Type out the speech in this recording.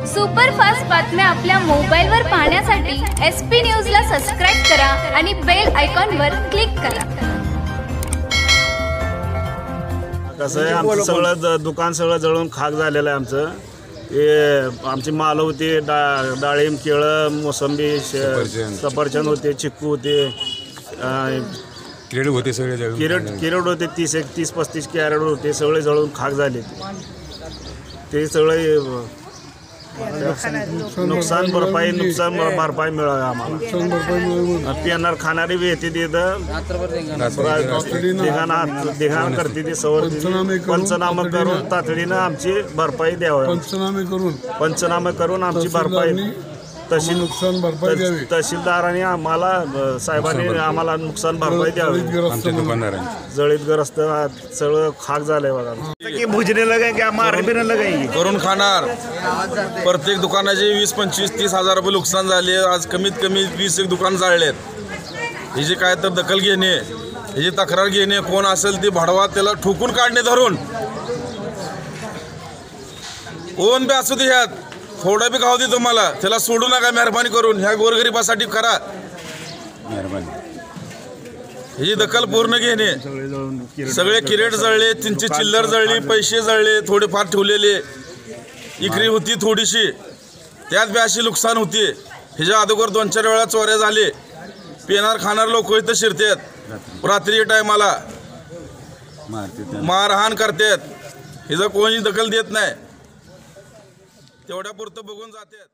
Superfast बातम्या आपल्या मोबाईलवर पाहण्यासाठी SP न्यूजला सबस्क्राइब करा आणि बेल आयकॉनवर क्लिक करा। कसं आहे, आमचं सगळं दुकान सगळं जळून खाक झालेलं आहे। आमचं हे आमची माल होती, डाळिंब, केळं, मोसंबी, सफरचंद होते, चिक्कू होते, किरेड होते, सगळे किरेड होते, 30-35 कॅरेट होते, सगळे जळून खाक झाले। ते सगळे नुकसान भरपाई मिळावी आम्हाला। पिणार खाणारी बी येते तिथं, देघाण करते ती सवर, पंचनामा करून तातडीनं आमची भरपाई द्यावी। पंचनामे करून आमची भरपाई तहसीलदारांनी आम्हाला, साहेबांनी आम्हाला नुकसान भरपाई द्यावी। जळीत ग्रस्त सगळं खाक झालंय बघा। की भुजने लगे क्या मार बिरने लगे करून खाणार। प्रत्येक दुकानाचे 20-25-30 हजार रुपये नुकसान झाले। आज कमीत कमी 20 दुकान जाळलेत। हे जे काय तर दखल घेणे, हे जे तक्रार घेणे, कोण असेल ते भाडवा त्याला ठोकून काढणे धरून, कोण बी असू दे, ह्यात थोडा बी खाऊ दे तुम्हाला, त्याला सोडू नका मेहरबानी करून। ह्या गोरगरिबासाठी करा मेहरबानी। ही दखल पूर्ण घेणे। सगळे किरेट जळले, त्यांची चिल्लर जळली, पैसे जळले, थोडेफार ठेवलेले, इकरी होती थोडीशी, त्यात बी अशी नुकसान होती। ह्याच्या अगोदर 2-4 वेळा चोऱ्या झाले। पेनार खाणार लोक इथं शिरतात, रात्री टायमाला मारहाण करतात, ह्याचं कोणी दखल देत नाही, तेवढ्या पुरतं बघून जातात।